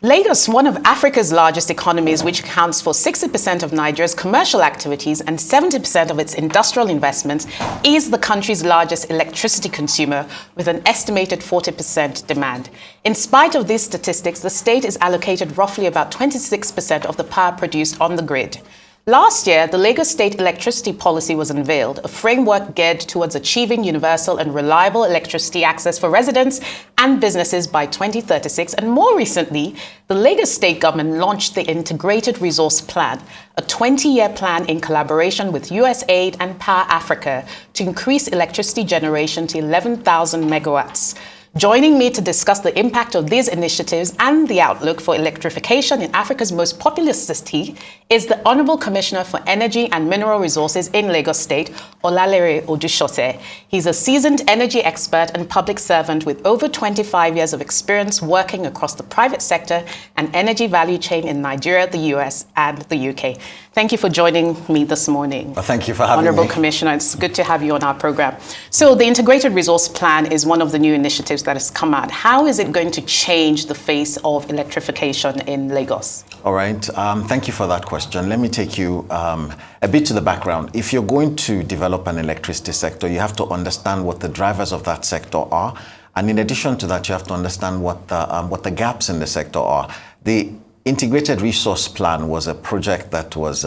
Lagos, one of Africa's largest economies, which accounts for 60% of Nigeria's commercial activities and 70% of its industrial investments, is the country's largest electricity consumer with an estimated 40% demand. In spite of these statistics, the state is allocated roughly about 26% of the power produced on the grid. Last year, the Lagos State Electricity Policy was unveiled, a framework geared towards achieving universal and reliable electricity access for residents and businesses by 2036. And more recently, the Lagos State government launched the Integrated Resource Plan, a 20-year plan in collaboration with USAID and Power Africa to increase electricity generation to 11,000 megawatts. Joining me to discuss the impact of these initiatives and the outlook for electrification in Africa's most populous city is the Honorable Commissioner for Energy and Mineral Resources in Lagos State, Olalere Odusote. He's a seasoned energy expert and public servant with over 25 years of experience working across the private sector and energy value chain in Nigeria, the US, and the UK. Thank you for joining me this morning. Well, thank you for having me. Honorable Commissioner, it's good to have you on our program. So the Integrated Resource Plan is one of the new initiatives that has come out. How is it going to change the face of electrification in Lagos? All right. Thank you for that question. Let me take you a bit to the background. If you're going to develop an electricity sector, you have to understand what the drivers of that sector are. And in addition to that, you have to understand what the gaps in the sector are. The Integrated Resource Plan was a project that was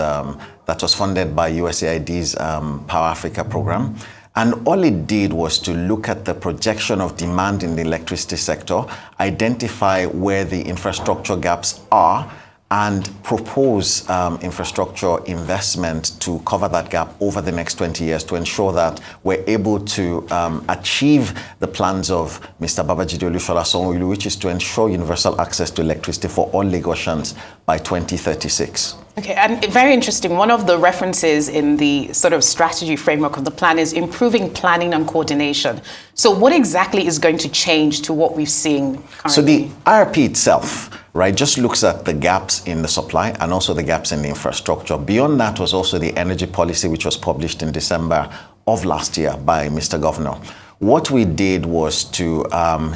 funded by USAID's Power Africa program. And all it did was to look at the projection of demand in the electricity sector, identify where the infrastructure gaps are, and propose infrastructure investment to cover that gap over the next 20 years to ensure that we're able to achieve the plans of Mr. Babajide Olusola Sanwo-Olu, which is to ensure universal access to electricity for all Lagosians by 2036. Okay, and very interesting. One of the references in the sort of strategy framework of the plan is improving planning and coordination. So what exactly is going to change to what we've seen currently? So the IRP itself, right, just looks at the gaps in the supply and also the gaps in the infrastructure. Beyond that was also the energy policy, which was published in December of last year by Mr. Governor. What we did was to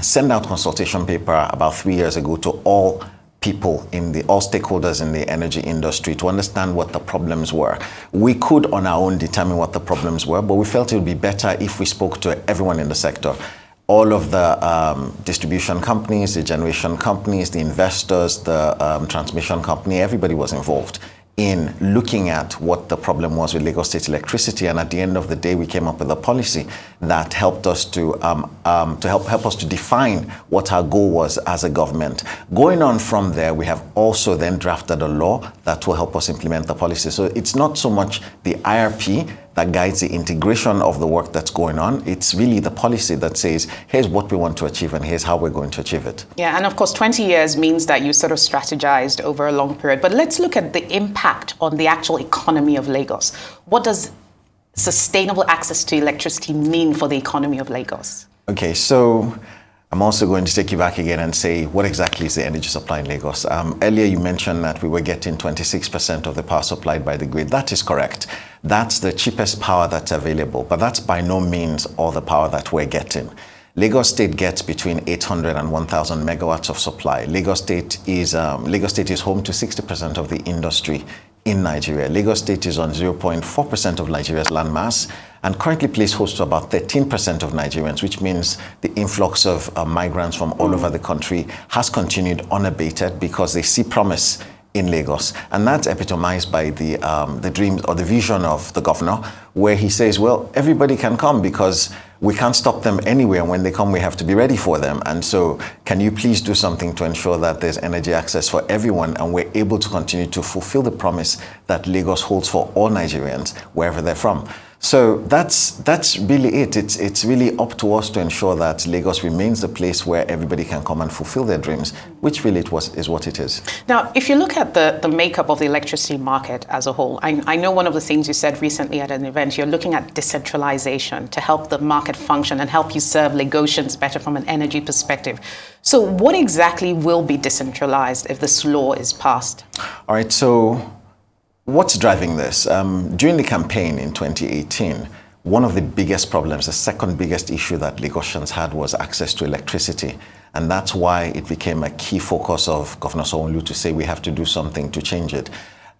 send out consultation paper about 3 years ago to all people all stakeholders in the energy industry to understand what the problems were. We could on our own determine what the problems were, but we felt it would be better if we spoke to everyone in the sector. All of the distribution companies, the generation companies, the investors, the transmission company, everybody was involved in looking at what the problem was with Lagos State Electricity. And at the end of the day, we came up with a policy that helped us to help us to define what our goal was as a government. Going on from there, we have also then drafted a law that will help us implement the policy. So it's not so much the IRP that guides the integration of the work that's going on. It's really the policy that says, here's what we want to achieve and here's how we're going to achieve it. Yeah, and of course, 20 years means that you sort of strategized over a long period. But let's look at the impact on the actual economy of Lagos. What does sustainable access to electricity mean for the economy of Lagos? Okay, so I'm also going to take you back again and say, what exactly is the energy supply in Lagos? Earlier you mentioned that we were getting 26% of the power supplied by the grid. That is correct. That's the cheapest power that's available, but that's by no means all the power that we're getting. Lagos State gets between 800 and 1,000 megawatts of supply. Lagos State is home to 60% of the industry in Nigeria. Lagos State is on 0.4% of Nigeria's landmass and currently plays host to about 13% of Nigerians, which means the influx of migrants from all over the country has continued unabated because they see promise in Lagos. And that's epitomized by the dreams or the vision of the governor, where he says, well, everybody can come because we can't stop them anywhere. And when they come, we have to be ready for them. And so can you please do something to ensure that there's energy access for everyone and we're able to continue to fulfill the promise that Lagos holds for all Nigerians, wherever they're from. So that's really it. It's really up to us to ensure that Lagos remains the place where everybody can come and fulfill their dreams, which really is what it is. Now, if you look at the makeup of the electricity market as a whole, I know one of the things you said recently at an event, you're looking at decentralization to help the market function and help you serve Lagosians better from an energy perspective. So what exactly will be decentralized if this law is passed? All right, so what's driving this? During the campaign in 2018, one of the biggest problems, the second biggest issue that Lagosians had was access to electricity. And that's why it became a key focus of Governor Sanwo-Olu to say we have to do something to change it.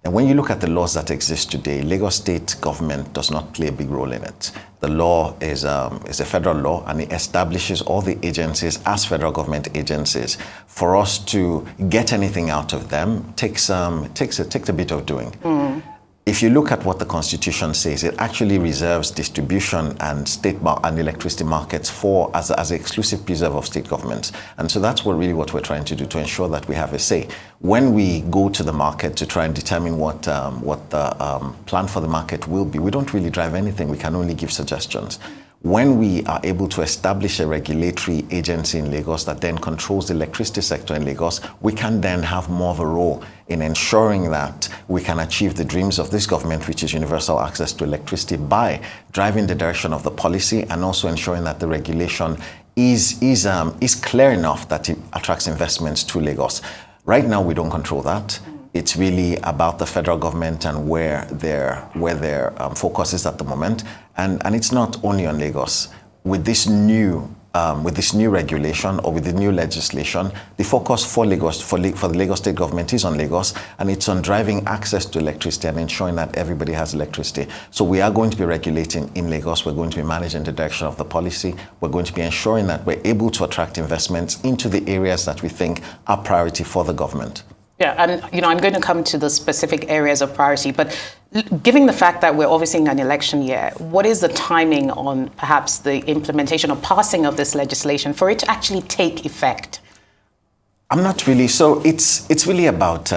And when you look at the laws that exist today, Lagos state government does not play a big role in it. The law is a federal law, and it establishes all the agencies as federal government agencies. For us to get anything out of them takes a bit of doing. If you look at what the Constitution says, it actually reserves distribution and and electricity markets as an exclusive preserve of state governments. And so that's what we're trying to do, to ensure that we have a say. When we go to the market to try and determine what the plan for the market will be, we don't really drive anything. We can only give suggestions. When we are able to establish a regulatory agency in Lagos that then controls the electricity sector in Lagos, we can then have more of a role in ensuring that we can achieve the dreams of this government, which is universal access to electricity, by driving the direction of the policy and also ensuring that the regulation is clear enough that it attracts investments to Lagos. Right now, we don't control that. It's really about the federal government and where their focus is at the moment, and it's not only on Lagos. With this new regulation or with the new legislation, the focus for the Lagos state government is on Lagos, and it's on driving access to electricity and ensuring that everybody has electricity. So we are going to be regulating in Lagos. We're going to be managing the direction of the policy. We're going to be ensuring that we're able to attract investments into the areas that we think are priority for the government. Yeah, and I'm going to come to the specific areas of priority, but given the fact that we're obviously in an election year, what is the timing on perhaps the implementation or passing of this legislation for it to actually take effect? I'm not really. So it's really about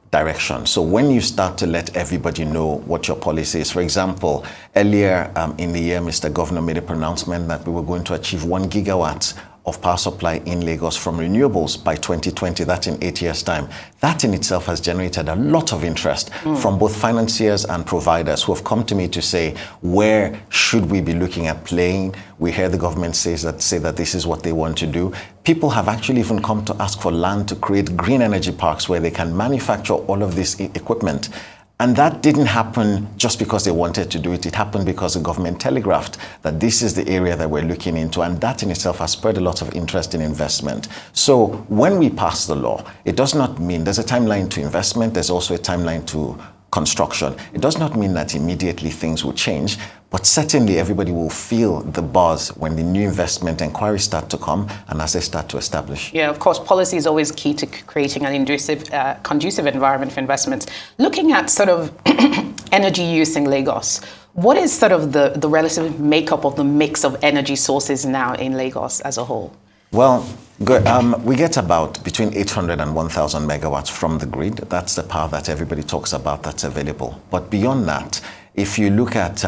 direction. So when you start to let everybody know what your policy is, for example, earlier in the year, Mr. Governor made a pronouncement that we were going to achieve 1 gigawatt of power supply in Lagos from renewables by 2020, that's in 8 years' time. That in itself has generated a lot of interest from both financiers and providers who have come to me to say, where should we be looking at playing? We hear the government say that this is what they want to do. People have actually even come to ask for land to create green energy parks where they can manufacture all of this equipment. And that didn't happen just because they wanted to do it. It happened because the government telegraphed that this is the area that we're looking into, and that in itself has spurred a lot of interest in investment. So when we pass the law, it does not mean there's a timeline to investment, there's also a timeline to construction. It does not mean that immediately things will change, but certainly everybody will feel the buzz when the new investment inquiries start to come and as they start to establish. Yeah, of course, policy is always key to creating an conducive environment for investments. Looking at sort of energy use in Lagos, what is sort of the relative makeup of the mix of energy sources now in Lagos as a whole? Well, good. We get about between 800 and 1,000 megawatts from the grid. That's the power that everybody talks about that's available. But beyond that, if you look at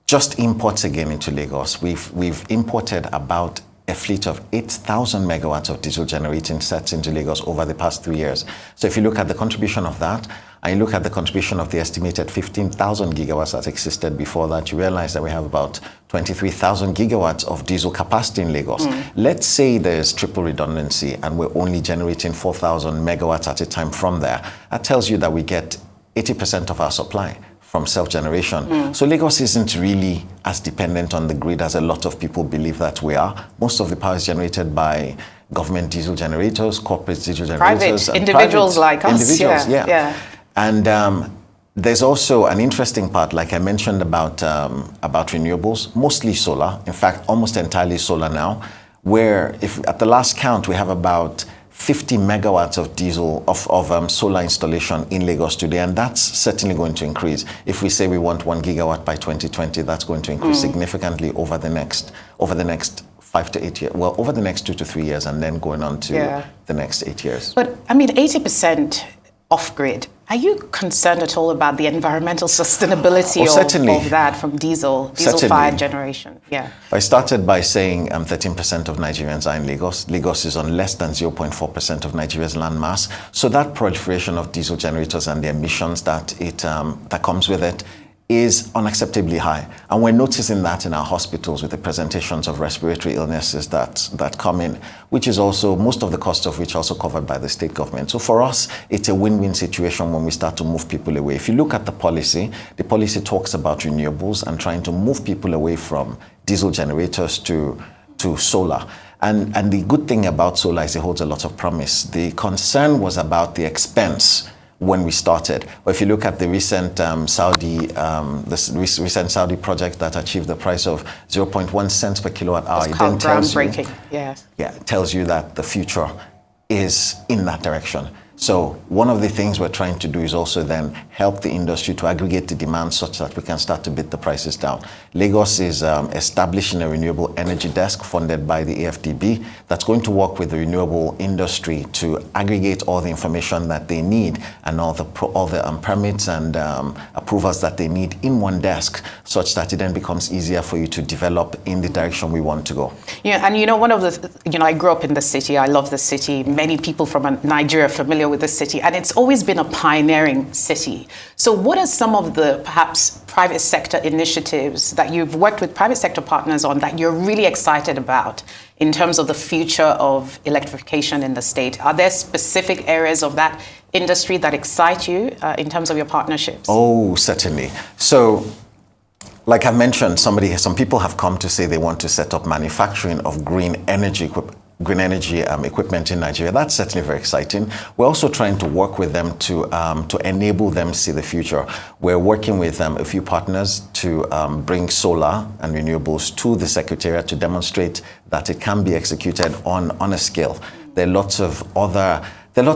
just imports again into Lagos, we've imported about a fleet of 8,000 megawatts of diesel generating sets into Lagos over the past 3 years. So if you look at the contribution of that, and you look at the contribution of the estimated 15,000 gigawatts that existed before that, you realize that we have about 23,000 gigawatts of diesel capacity in Lagos. Let's say there's triple redundancy and we're only generating 4,000 megawatts at a time from there. That tells you that we get 80% of our supply from self-generation. So Lagos isn't really as dependent on the grid as a lot of people believe that we are. Most of the power is generated by government diesel generators, corporate diesel generators. Private individuals like us. Individuals, yeah. And there's also an interesting part, like I mentioned about renewables, mostly solar, in fact, almost entirely solar now, where if at the last count, we have about 50 megawatts of diesel, of solar installation in Lagos today, and that's certainly going to increase. If we say we want 1 gigawatt by 2020, that's going to increase significantly over the next 5 to 8 years, well, over the next 2 to 3 years, and then going on to the next 8 years. But I mean, 80% off-grid. Are you concerned at all about the environmental sustainability of that from diesel-fired generation? Yeah. I started by saying 13% of Nigerians are in Lagos. Lagos is on less than 0.4% of Nigeria's land mass. So that proliferation of diesel generators and the emissions that comes with it is unacceptably high. And we're noticing that in our hospitals with the presentations of respiratory illnesses that come in, which is also, most of the cost of which are also covered by the state government. So for us, it's a win-win situation when we start to move people away. If you look at the policy talks about renewables and trying to move people away from diesel generators to solar. And the good thing about solar is it holds a lot of promise. The concern was about the expense when we started. But if you look at the recent recent Saudi project that achieved the price of 0.1 cents per kilowatt hour, it then tells you, yes. Yeah, it tells you that the future is in that direction. So one of the things we're trying to do is also then help the industry to aggregate the demand such that we can start to bid the prices down. Lagos is establishing a renewable energy desk funded by the AFDB that's going to work with the renewable industry to aggregate all the information that they need and all the permits and approvals that they need in one desk, such that it then becomes easier for you to develop in the direction we want to go. Yeah, and one of the, I grew up in the city. I love the city. Many people from Nigeria are familiar with the city, and it's always been a pioneering city. So what are some of the perhaps private sector initiatives that you've worked with private sector partners on that you're really excited about in terms of the future of electrification in the state? Are there specific areas of that industry that excite you in terms of your partnerships? Oh, certainly. So like I mentioned, some people have come to say they want to set up manufacturing of green energy equipment in Nigeria. That's certainly very exciting. We're also trying to work with them to enable them see the future. We're working with a few partners to bring solar and renewables to the Secretariat to demonstrate that it can be executed on a scale. There are lots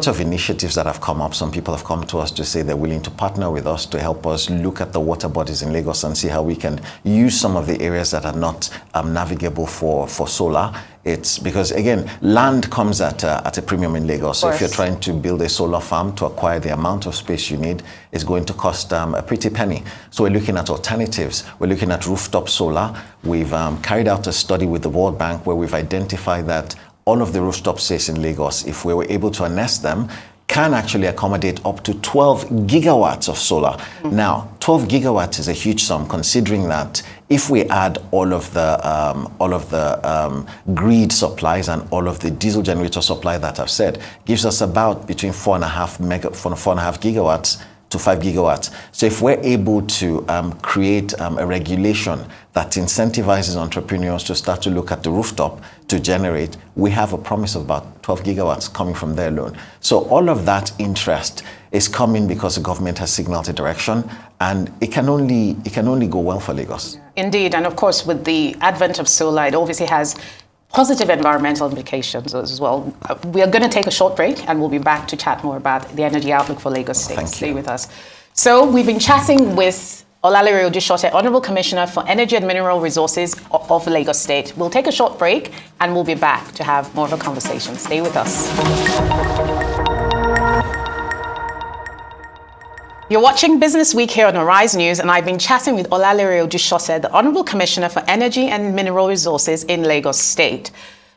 of initiatives that have come up. Some people have come to us to say they're willing to partner with us to help us look at the water bodies in Lagos and see how we can use some of the areas that are not navigable for solar. It's because, again, land comes at a premium in Lagos. So if you're trying to build a solar farm to acquire the amount of space you need, it's going to cost a pretty penny. So we're looking at alternatives. We're looking at rooftop solar. We've carried out a study with the World Bank where we've identified that all of the rooftop space in Lagos, if we were able to harness them, can actually accommodate up to 12 gigawatts of solar. Now, 12 gigawatts is a huge sum, considering that if we add all of the grid supplies and all of the diesel generator supply that I've said, gives us about between 4.5 gigawatts to 5 gigawatts. So if we're able to create a regulation that incentivizes entrepreneurs to start to look at the rooftop to generate, we have a promise of about 12 gigawatts coming from there alone. So all of that interest is coming because the government has signaled a direction, and it can only go well for Lagos. Indeed, and of course with the advent of solar, it obviously has positive environmental implications as well. We are going to take a short break and we'll be back to chat more about the energy outlook for Lagos State. Stay with us. So we've been chatting with Olalere Odusote, Honourable Commissioner for Energy and Mineral Resources of Lagos State. We'll take a short break and we'll be back to have more of a conversation. Stay with us. You're watching Business Week here on Arise News, and I've been chatting with Olalere Odusote, the Honourable Commissioner for Energy and Mineral Resources in Lagos State.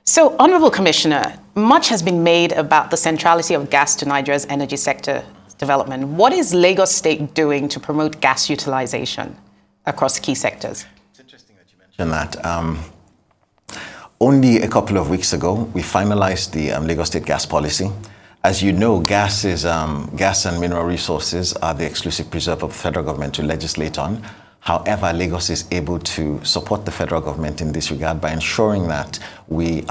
So, Honourable Commissioner, much has been made about the centrality of gas to Nigeria's energy sector development. What is Lagos State doing to promote gas utilization across key sectors? It's interesting that you mentioned that. Only a couple of weeks ago, we finalized the Lagos State gas policy. As you know, gas and mineral resources are the exclusive preserve of the federal government to legislate on. However, Lagos is able to support the federal government in this regard by ensuring that we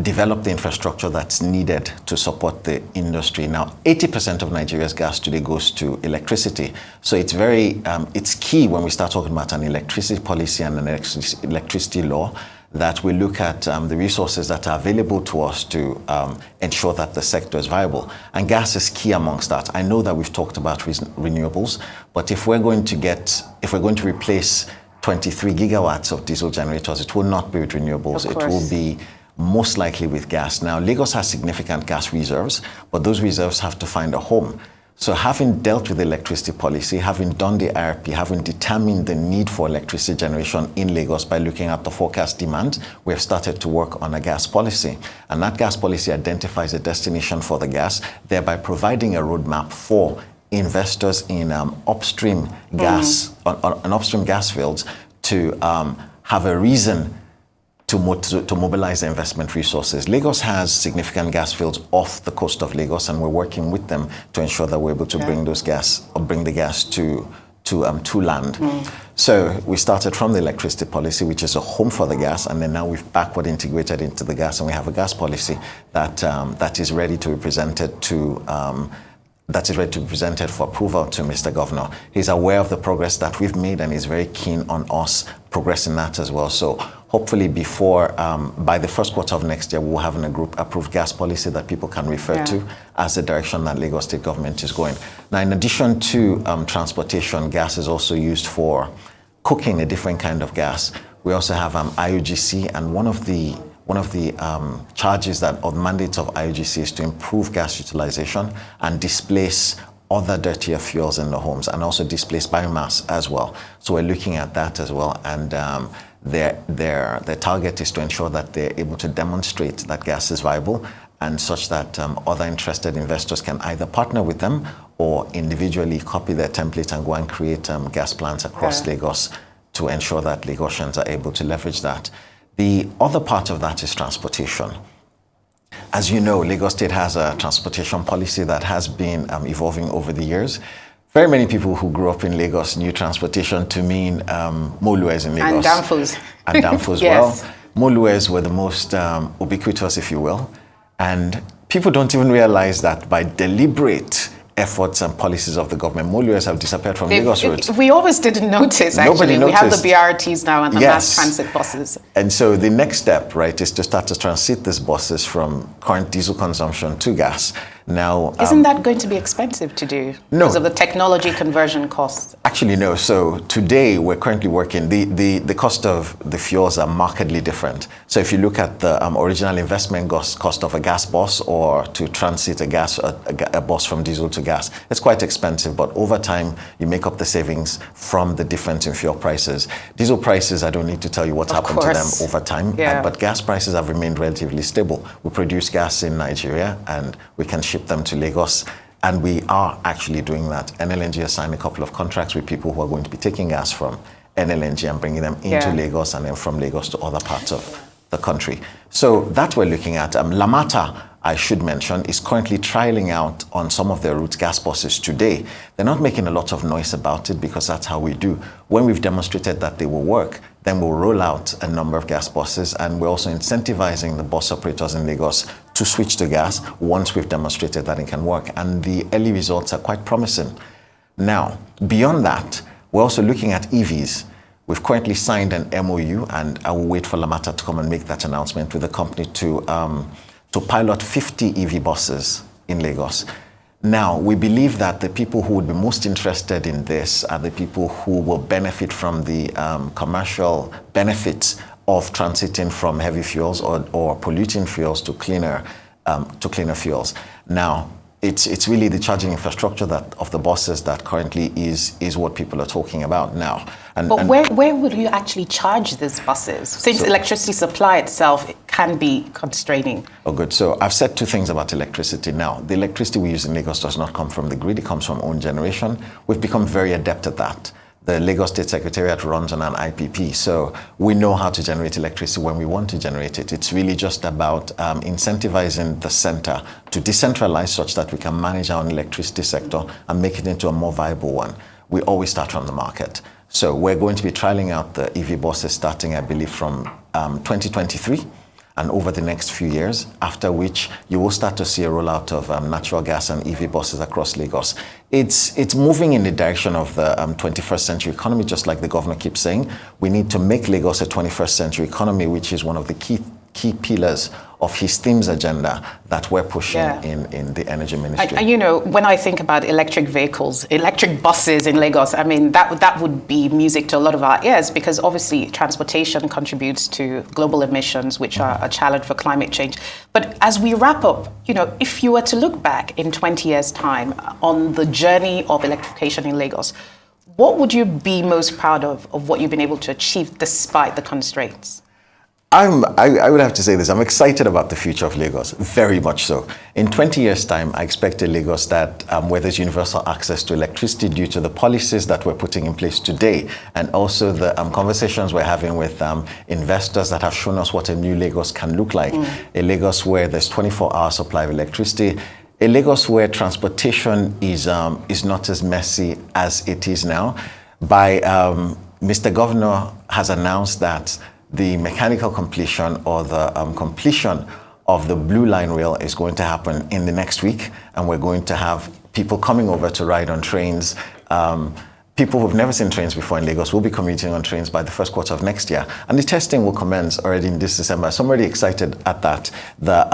develop the infrastructure that's needed to support the industry. Now, 80% of Nigeria's gas today goes to electricity. So it's key when we start talking about an electricity policy and an electricity law that we look at the resources that are available to us to ensure that the sector is viable. And gas is key amongst that. I know that we've talked about renewables, but if we're going to replace 23 gigawatts of diesel generators, it will not be with renewables. It will be most likely with gas. Now, Lagos has significant gas reserves, but those reserves have to find a home. So having dealt with the electricity policy, having done the IRP, having determined the need for electricity generation in Lagos by looking at the forecast demand, we have started to work on a gas policy. And that gas policy identifies a destination for the gas, thereby providing a roadmap for investors in upstream gas, on upstream gas fields to have a reason to mobilize the investment resources. Lagos has significant gas fields off the coast of Lagos, and we're working with them to ensure that we're able to bring the gas to to land. So we started from the electricity policy, which is a home for the gas, and then now we've backward integrated into the gas, and we have a gas policy that is ready to be presented for approval to Mr. Governor. He's aware of the progress that we've made, and he's very keen on us progressing that as well. So hopefully by the first quarter of next year, we'll have an approved gas policy that people can refer to as the direction that Lagos State government is going. Now, in addition to transportation, gas is also used for cooking, a different kind of gas. We also have IUGC, and one of the charges or the mandates of IUGC is to improve gas utilization and displace other dirtier fuels in the homes, and also displace biomass as well. So we're looking at that as well, and their target is to ensure that they're able to demonstrate that gas is viable, and such that other interested investors can either partner with them or individually copy their template and go and create gas plants across Lagos to ensure that Lagosians are able to leverage that. The other part of that is transportation. As you know, Lagos State has a transportation policy that has been evolving over the years. Very many people who grew up in Lagos knew transportation to mean molues in Lagos. And Danfos. And Danfos, Yes. well. Molues were the most ubiquitous, if you will. And people don't even realize that by deliberate efforts and policies of the government, molues have disappeared from Lagos roads. We always didn't notice, actually. Nobody noticed. We have the BRTs now and the mass transit buses. And so the next step, right, is to start to transit these buses from current diesel consumption to gas. Now, isn't that going to be expensive to do? No. Because of the technology conversion costs? Actually, no. So today we're currently working, the cost of the fuels are markedly different. So if you look at the original investment cost of a gas bus, or to transit a bus from diesel to gas, it's quite expensive, but over time you make up the savings from the difference in fuel prices. Diesel prices, I don't need to tell you what's happened to them over time, but gas prices have remained relatively stable. We produce gas in Nigeria, and we can ship them to Lagos, and we are actually doing that. NLNG has signed a couple of contracts with people who are going to be taking gas from NLNG and bringing them into Lagos, and then from Lagos to other parts of the country. So that we're looking at. Lamata, I should mention, is currently trialing out on some of their routes gas buses today. They're not making a lot of noise about it, because that's how we do. When we've demonstrated that they will work, then we'll roll out a number of gas buses, and we're also incentivizing the bus operators in Lagos to switch to gas once we've demonstrated that it can work. And the early results are quite promising. Now, beyond that, we're also looking at EVs. We've currently signed an MOU, and I will wait for Lamata to come and make that announcement with the company to pilot 50 EV buses in Lagos. Now, we believe that the people who would be most interested in this are the people who will benefit from the commercial benefits of transiting from heavy fuels or polluting fuels to cleaner fuels. Now, it's really the charging infrastructure of the buses that currently is what people are talking about now. But where would you actually charge these buses? Since electricity supply itself can be constraining. Oh, good. So I've said two things about electricity now. The electricity we use in Lagos does not come from the grid. It comes from own generation. We've become very adept at that. The Lagos State Secretariat runs on an IPP, so we know how to generate electricity when we want to generate it. It's really just about incentivizing the center to decentralize such that we can manage our electricity sector and make it into a more viable one. We always start from the market. So we're going to be trialing out the EV buses starting, I believe, from 2023 and over the next few years, after which you will start to see a rollout of natural gas and EV buses across Lagos. It's moving in the direction of the 21st century economy, just like the governor keeps saying. We need to make Lagos a 21st century economy, which is one of the key pillars of his themes agenda that we're pushing in the energy ministry. And you know, when I think about electric vehicles, electric buses in Lagos, I mean, that would be music to a lot of our ears, because obviously transportation contributes to global emissions, which are a challenge for climate change. But as we wrap up, you know, if you were to look back in 20 years' time on the journey of electrification in Lagos, what would you be most proud of what you've been able to achieve despite the constraints? I would have to say this. I'm excited about the future of Lagos, very much so. In 20 years' time, I expect a Lagos that where there's universal access to electricity due to the policies that we're putting in place today, and also the conversations we're having with investors that have shown us what a new Lagos can look like. A Lagos where there's 24-hour supply of electricity, a Lagos where transportation is not as messy as it is now. Mr. Governor has announced that the mechanical completion or the completion of the Blue Line rail is going to happen in the next week, and we're going to have people coming over to ride on trains. People who've never seen trains before in Lagos will be commuting on trains by the first quarter of next year. And the testing will commence already in this December. So I'm already excited at that. The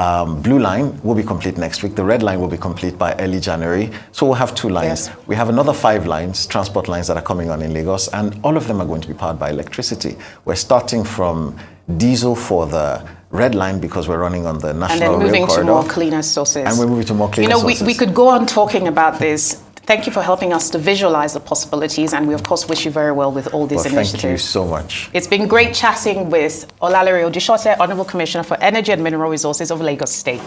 Blue Line will be complete next week. The Red Line will be complete by early January. So we'll have 2 lines. Yes. We have another 5 lines, transport lines that are coming on in Lagos, and all of them are going to be powered by electricity. We're starting from diesel for the Red Line because we're running on the national rail corridor. And then moving to more cleaner sources. And we're moving to more cleaner sources. We could go on talking about this. Thank you for helping us to visualize the possibilities, and we of course wish you very well with all these initiatives. Thank you so much. It's been great chatting with Olalere Odusote, Honorable Commissioner for Energy and Mineral Resources of Lagos State.